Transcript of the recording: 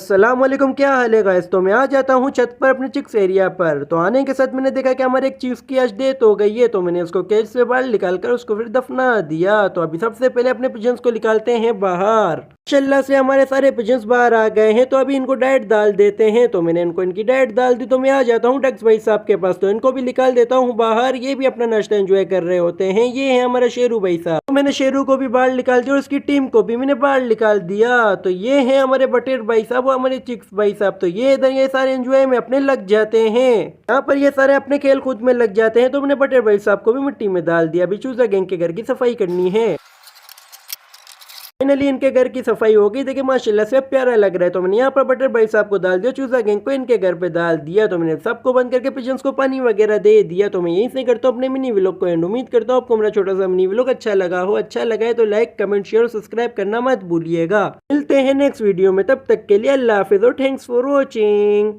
अस्सलाम वालेकुम, क्या हाल है गाइस। तो मैं आ जाता हूँ छत पर अपने चिक्स एरिया पर। तो आने के साथ मैंने देखा कि हमारे एक चीफ की आज डेथ हो गई है। तो मैंने उसको केज से बाहर निकाल कर उसको फिर दफना दिया। तो अभी सबसे पहले अपने पिजन्स को निकालते हैं बाहर। माशाल्लाह से हमारे सारे पिजन्स बाहर आ गए हैं। तो अभी इनको डाइट डाल देते हैं। तो मैंने इनको इनकी डाइट डाल दी। तो मैं आ जाता हूँ डक्स भाई साहब के पास। तो इनको भी निकाल देता हूँ बाहर। ये भी अपना नाश्ता एंजॉय कर रहे होते हैं। ये है हमारा शेरू भाई साहब। तो मैंने शेरू को भी बाहर निकाल दिया और उसकी टीम को भी मैंने बाहर निकाल दिया। तो ये है हमारे बटेर भाई साहब, वो हमारे चिक्स भाई साहब। तो ये इधर ये सारे एंजॉय में अपने लग जाते हैं। यहाँ पर ये सारे अपने खेल कूद में लग जाते हैं। तो मैंने बटेर भाई साहब को भी मिट्टी में डाल दिया। अभी चूजा गैंग के घर की सफाई करनी है। फाइनली इनके घर की सफाई हो गई। देखिए माशाल्लाह से प्यारा लग रहा है। तो मैंने यहाँ पर बटर भाई साहब को डाल दिया, चूजा गैंग को इनके घर पे डाल दिया। तो मैंने सबको बंद करके पिजन्स को पानी वगैरह दे दिया। तो मैं यहीं से करता हूँ अपने मिनी व्लॉग को एंड। उम्मीद करता हूँ आपको मेरा छोटा सा मिनी व्लॉग अच्छा लगा हो। अच्छा लगा है तो लाइक कमेंट शेयर और सब्सक्राइब करना मत भूलिएगा। मिलते हैं नेक्स्ट वीडियो में, तब तक के लिए अल्लाह हाफिज और थैंक्स फॉर वॉचिंग।